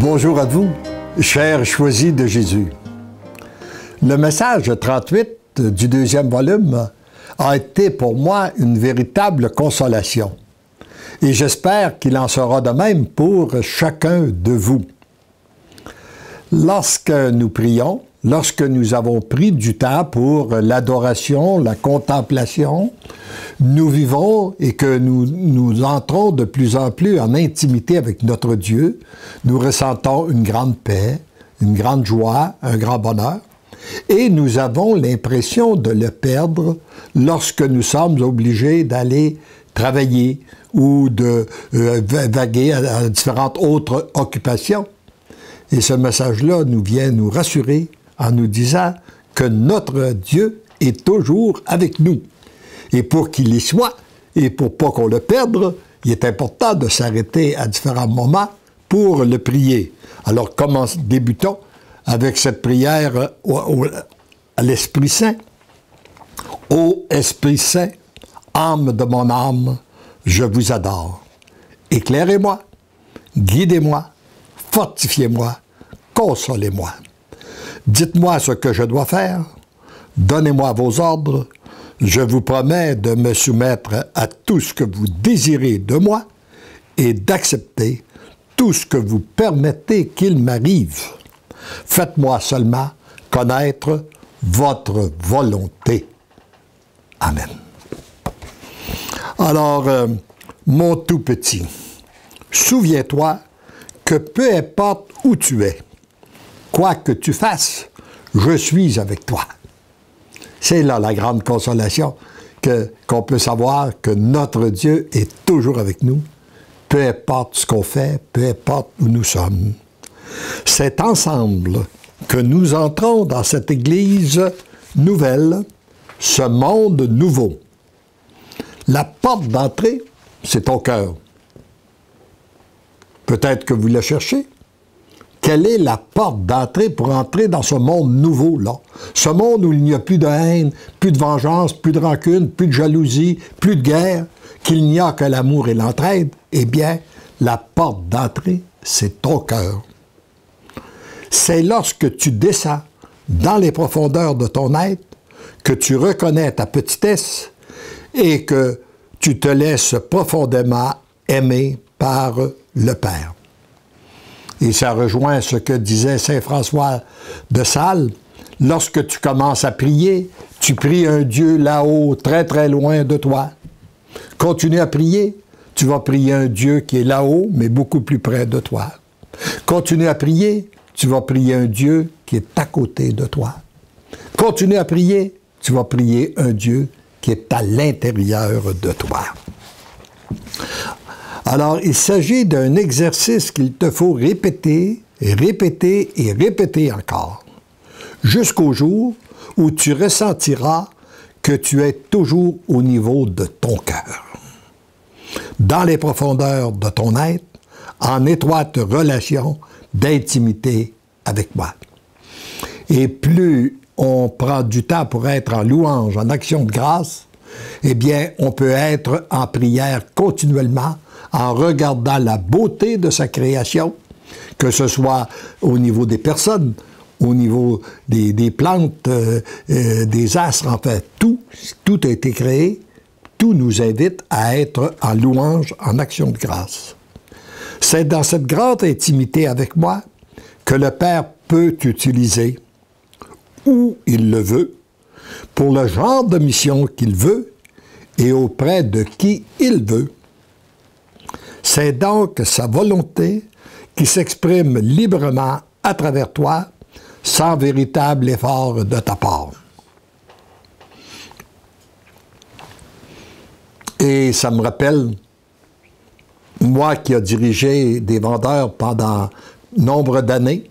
Bonjour à vous, chers choisis de Jésus. Le message 38 du deuxième volume a été pour moi une véritable consolation. Et j'espère qu'il en sera de même pour chacun de vous. Lorsque nous prions, lorsque nous avons pris du temps pour l'adoration, la contemplation, nous vivons et que nous entrons de plus en plus en intimité avec notre Dieu, nous ressentons une grande paix, une grande joie, un grand bonheur, et nous avons l'impression de le perdre lorsque nous sommes obligés d'aller travailler ou de vaguer à différentes autres occupations. Et ce message-là nous vient nous rassurer en nous disant que notre Dieu est toujours avec nous. Et pour qu'il y soit, et pour pas qu'on le perde, il est important de s'arrêter à différents moments pour le prier. Alors, débutons avec cette prière à l'Esprit Saint. Ô Esprit Saint, âme de mon âme, je vous adore. Éclairez-moi, guidez-moi, fortifiez-moi, consolez-moi. Dites-moi ce que je dois faire, donnez-moi vos ordres, je vous promets de me soumettre à tout ce que vous désirez de moi et d'accepter tout ce que vous permettez qu'il m'arrive. Faites-moi seulement connaître votre volonté. Amen. Alors, mon tout petit, souviens-toi que peu importe où tu es, quoi que tu fasses, je suis avec toi. C'est là la grande consolation qu'on peut savoir que notre Dieu est toujours avec nous, peu importe ce qu'on fait, peu importe où nous sommes. C'est ensemble que nous entrons dans cette Église nouvelle, ce monde nouveau. La porte d'entrée, c'est ton cœur. Peut-être que vous la cherchez. Quelle est la porte d'entrée pour entrer dans ce monde nouveau-là? Ce monde où il n'y a plus de haine, plus de vengeance, plus de rancune, plus de jalousie, plus de guerre, qu'il n'y a que l'amour et l'entraide. Eh bien, la porte d'entrée, c'est ton cœur. C'est lorsque tu descends dans les profondeurs de ton être, que tu reconnais ta petitesse et que tu te laisses profondément aimer par le Père. Et ça rejoint ce que disait saint François de Sales. Lorsque tu commences à prier, tu pries un Dieu là-haut, très très loin de toi. Continue à prier, tu vas prier un Dieu qui est là-haut, mais beaucoup plus près de toi. Continue à prier, tu vas prier un Dieu qui est à côté de toi. Continue à prier, tu vas prier un Dieu qui est à l'intérieur de toi. Alors, il s'agit d'un exercice qu'il te faut répéter, et répéter et répéter encore, jusqu'au jour où tu ressentiras que tu es toujours au niveau de ton cœur, dans les profondeurs de ton être, en étroite relation d'intimité avec moi. Et plus on prend du temps pour être en louange, en action de grâce, eh bien, on peut être en prière continuellement, en regardant la beauté de sa création, que ce soit au niveau des personnes, au niveau des plantes, des astres, en fait, tout a été créé, tout nous invite à être en louange, en action de grâce. C'est dans cette grande intimité avec moi que le Père peut t'utiliser, où il le veut, pour le genre de mission qu'il veut et auprès de qui il veut. C'est donc sa volonté qui s'exprime librement à travers toi, sans véritable effort de ta part. Et ça me rappelle, moi qui ai dirigé des vendeurs pendant nombre d'années,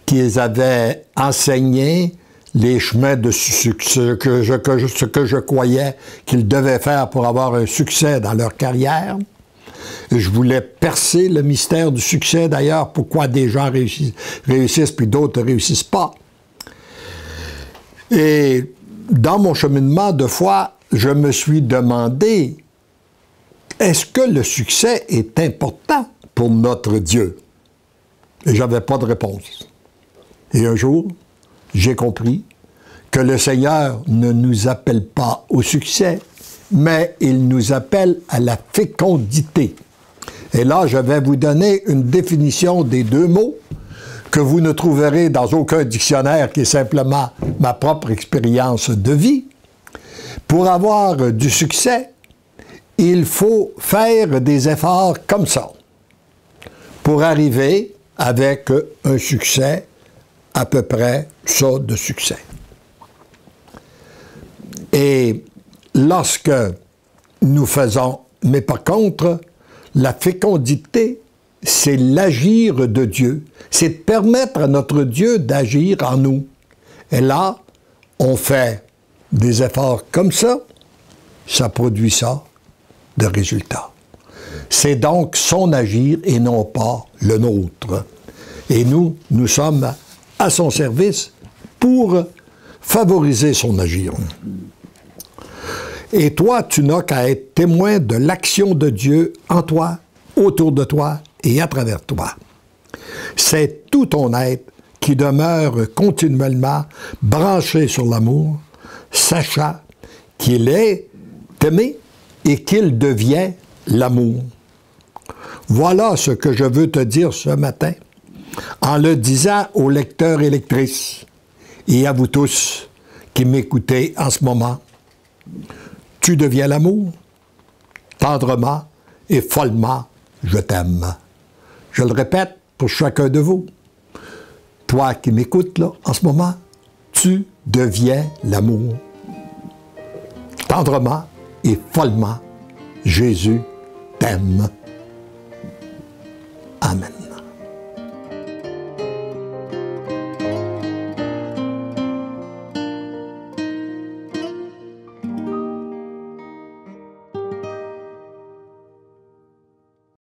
qui les avaient enseigné les chemins de succès, ce que je croyais qu'ils devaient faire pour avoir un succès dans leur carrière. Je voulais percer le mystère du succès, d'ailleurs, pourquoi des gens réussissent puis d'autres ne réussissent pas. Et dans mon cheminement de foi, je me suis demandé, est-ce que le succès est important pour notre Dieu? Et j'avais pas de réponse. Et un jour, j'ai compris que le Seigneur ne nous appelle pas au succès, mais il nous appelle à la fécondité. Et là, je vais vous donner une définition des deux mots que vous ne trouverez dans aucun dictionnaire, qui est simplement ma propre expérience de vie. Pour avoir du succès, il faut faire des efforts comme ça, pour arriver avec un succès, à peu près ça de succès. Et lorsque nous faisons, mais par contre, la fécondité, c'est l'agir de Dieu. C'est de permettre à notre Dieu d'agir en nous. Et là, on fait des efforts comme ça produit ça de résultats. C'est donc son agir et non pas le nôtre. Et nous sommes à son service pour favoriser son agir. Et toi, tu n'as qu'à être témoin de l'action de Dieu en toi, autour de toi et à travers toi. C'est tout ton être qui demeure continuellement branché sur l'amour, sachant qu'il est aimé et qu'il devient l'amour. Voilà ce que je veux te dire ce matin, en le disant aux lecteurs et lectrices, et à vous tous qui m'écoutez en ce moment. Tu deviens l'amour, tendrement et follement, je t'aime. Je le répète pour chacun de vous. Toi qui m'écoutes là, en ce moment, tu deviens l'amour. Tendrement et follement, Jésus t'aime.